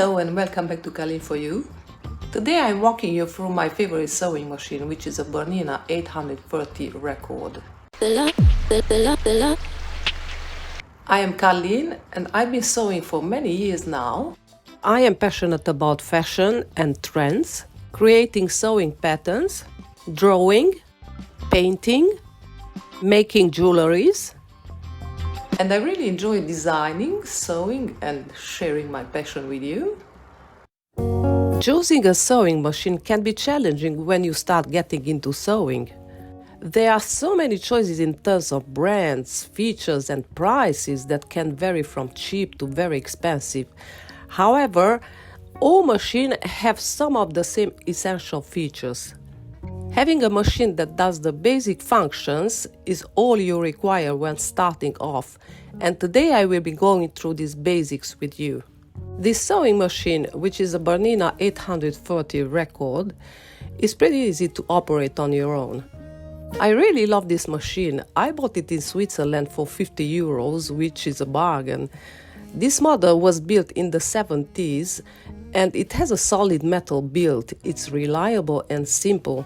Hello and welcome back to Kalin for You. Today I'm walking you through my favorite sewing machine, which is a Bernina 830 record. I am Kalin and I've been sewing for many years now. I am passionate about fashion and trends, creating sewing patterns, drawing, painting, making jewelries. And I really enjoy designing, sewing and sharing my passion with you. Choosing a sewing machine can be challenging when you start getting into sewing. There are so many choices in terms of brands, features and prices that can vary from cheap to very expensive. However, all machines have some of the same essential features. Having a machine that does the basic functions is all you require when starting off, and today I will be going through these basics with you. This sewing machine, which is a Bernina 830 record, is pretty easy to operate on your own. I really love this machine. I bought it in Switzerland for €50, which is a bargain. This model was built in the 70s and it has a solid metal build. It's reliable and simple.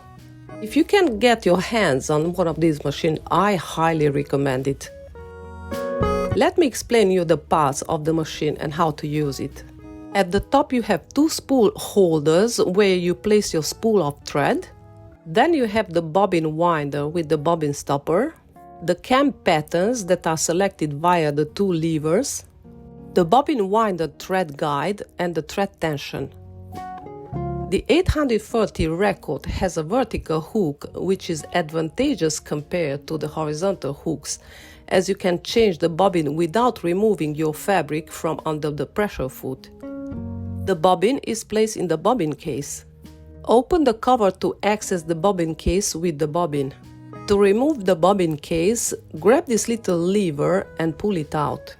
If you can get your hands on one of these machines, I highly recommend it. Let me explain you the parts of the machine and how to use it. At the top you have two spool holders where you place your spool of thread. Then you have the bobbin winder with the bobbin stopper, the cam patterns that are selected via the two levers, the bobbin winder thread guide and the thread tension. The 830 record has a vertical hook which is advantageous compared to the horizontal hooks, as you can change the bobbin without removing your fabric from under the pressure foot. The bobbin is placed in the bobbin case. Open the cover to access the bobbin case with the bobbin. To remove the bobbin case, grab this little lever and pull it out.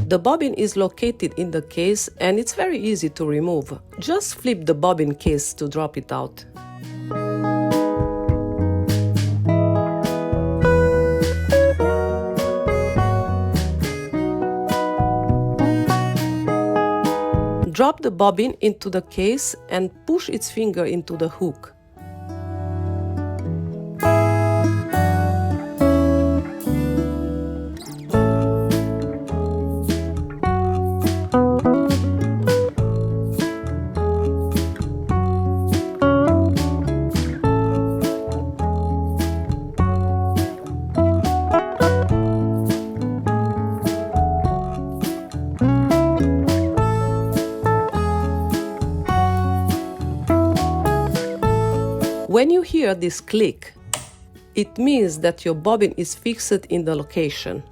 The bobbin is located in the case and it's very easy to remove. Just flip the bobbin case to drop it out. Drop the bobbin into the case and push its finger into the hook. When you hear this click, it means that your bobbin is fixed in the location.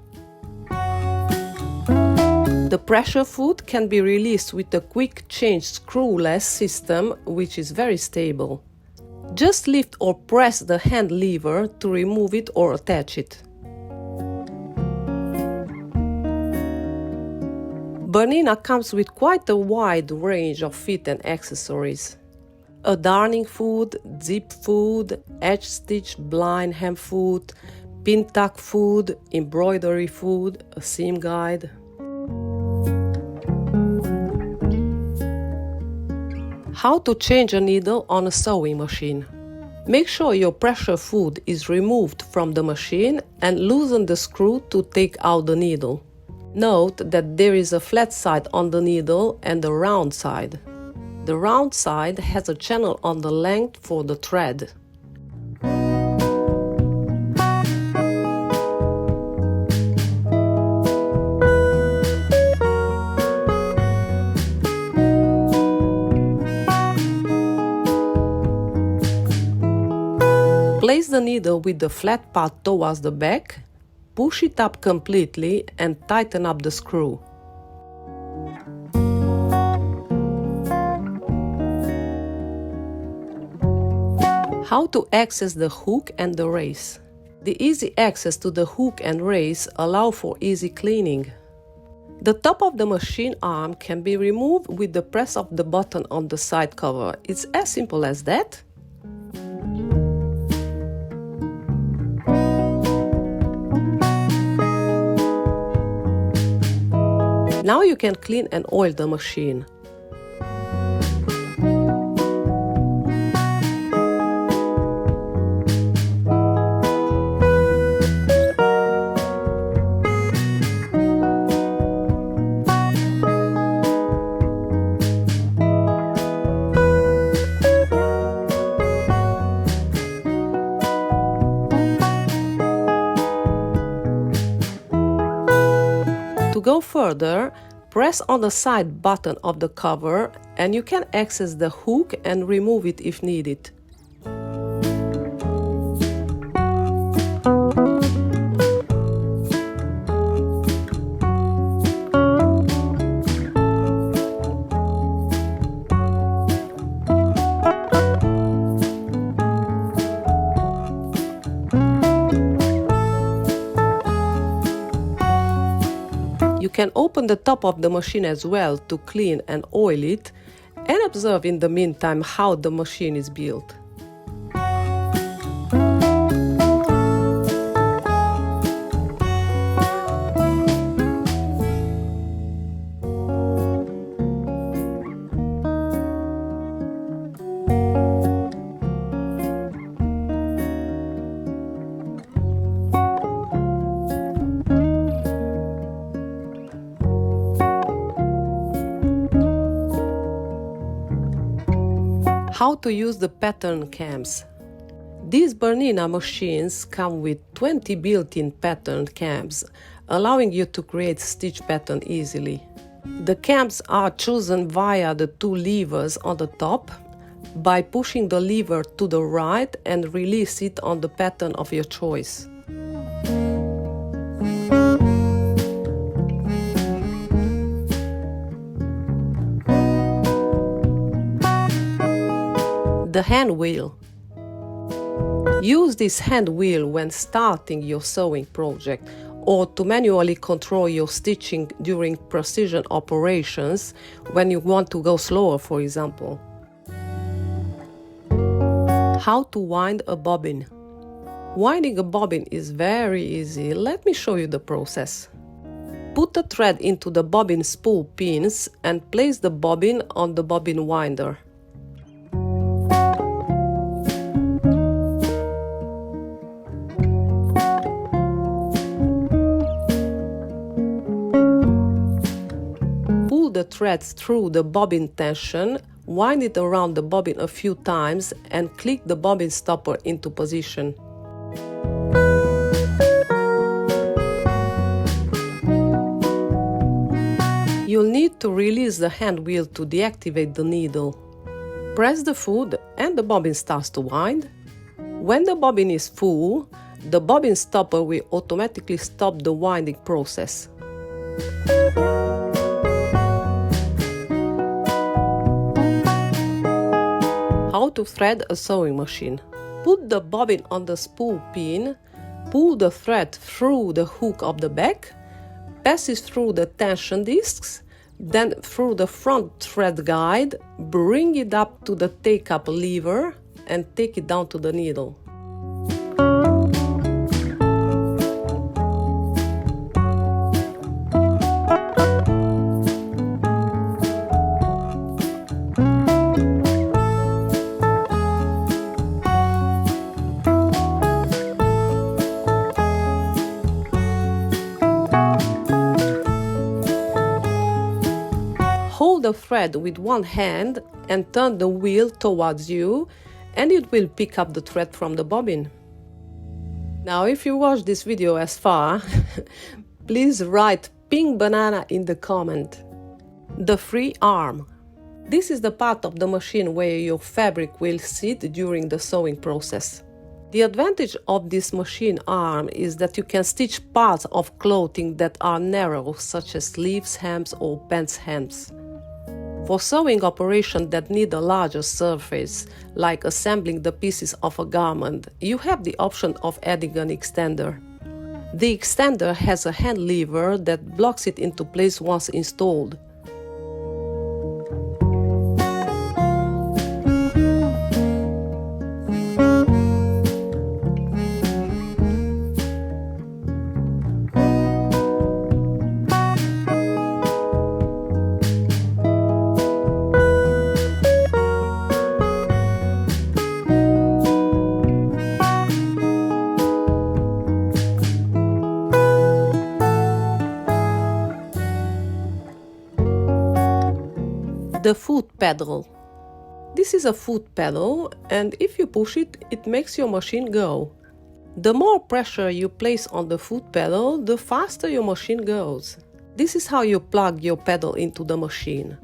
The pressure foot can be released with a quick change screwless system, which is very stable. Just lift or press the hand lever to remove it or attach it. Bernina comes with quite a wide range of fit and accessories. A darning foot, zip foot, edge stitch blind hem foot, pin tuck foot, embroidery foot, a seam guide. How to change a needle on a sewing machine. Make sure your pressure foot is removed from the machine and loosen the screw to take out the needle. Note that there is a flat side on the needle and a round side. The round side has a channel on the length for the thread. Place the needle with the flat part towards the back, push it up completely and tighten up the screw. How to access the hook and the race. The easy access to the hook and race allow for easy cleaning. The top of the machine arm can be removed with the press of the button on the side cover. It's as simple as that. Now you can clean and oil the machine. To go further, press on the side button of the cover and you can access the hook and remove it if needed. You can open the top of the machine as well to clean and oil it, and observe in the meantime how the machine is built. How to use the pattern cams. These Bernina machines come with 20 built-in pattern cams, allowing you to create stitch pattern easily. The cams are chosen via the two levers on the top by pushing the lever to the right and release it on the pattern of your choice. The hand wheel. Use this hand wheel when starting your sewing project or to manually control your stitching during precision operations when you want to go slower, for example. How to wind a bobbin. Winding a bobbin is very easy. Let me show you the process. Put the thread into the bobbin spool pins and place the bobbin on the bobbin winder. Pull the threads through the bobbin tension, wind it around the bobbin a few times and click the bobbin stopper into position. You'll need to release the hand wheel to deactivate the needle. Press the foot and the bobbin starts to wind. When the bobbin is full, the bobbin stopper will automatically stop the winding process. How to thread a sewing machine. Put the bobbin on the spool pin, pull the thread through the hook of the back, pass it through the tension discs, then through the front thread guide, bring it up to the take-up lever and take it down to the needle. Hold the thread with one hand and turn the wheel towards you, and it will pick up the thread from the bobbin. Now, if you watched this video as far, please write pink banana in the comment. The free arm. This is the part of the machine where your fabric will sit during the sewing process. The advantage of this machine arm is that you can stitch parts of clothing that are narrow, such as sleeves, hems or pants hems. For sewing operations that need a larger surface, like assembling the pieces of a garment, you have the option of adding an extender. The extender has a hand lever that blocks it into place once installed. The foot pedal. This is a foot pedal, and if you push it, it makes your machine go. The more pressure you place on the foot pedal, the faster your machine goes. This is how you plug your pedal into the machine.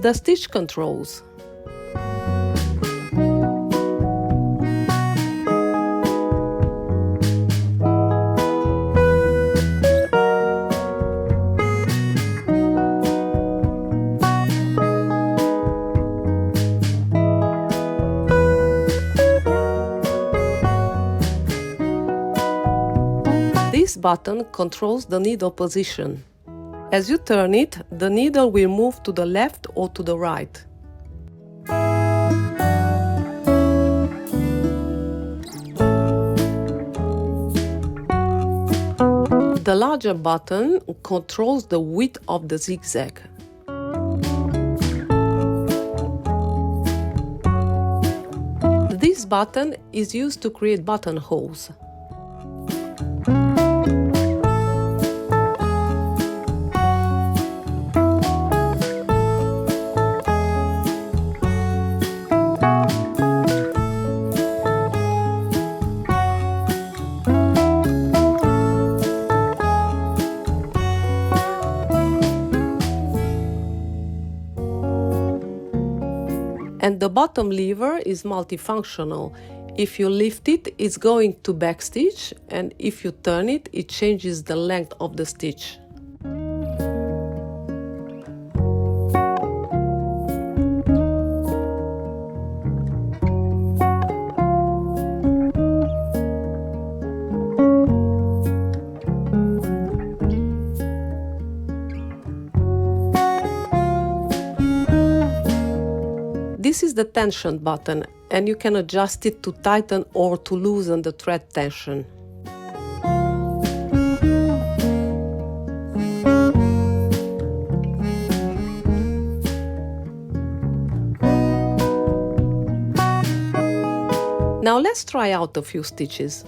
The stitch controls. This button controls the needle position. As you turn it, the needle will move to the left or to the right. The larger button controls the width of the zigzag. This button is used to create buttonholes. And the bottom lever is multifunctional. If you lift it, it's going to backstitch, and if you turn it, it changes the length of the stitch. This is the tension button, and you can adjust it to tighten or to loosen the thread tension. Now let's try out a few stitches.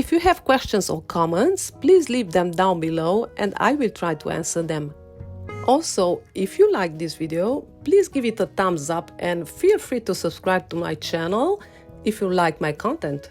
If you have questions or comments, please leave them down below and I will try to answer them. Also, if you like this video, please give it a thumbs up and feel free to subscribe to my channel if you like my content.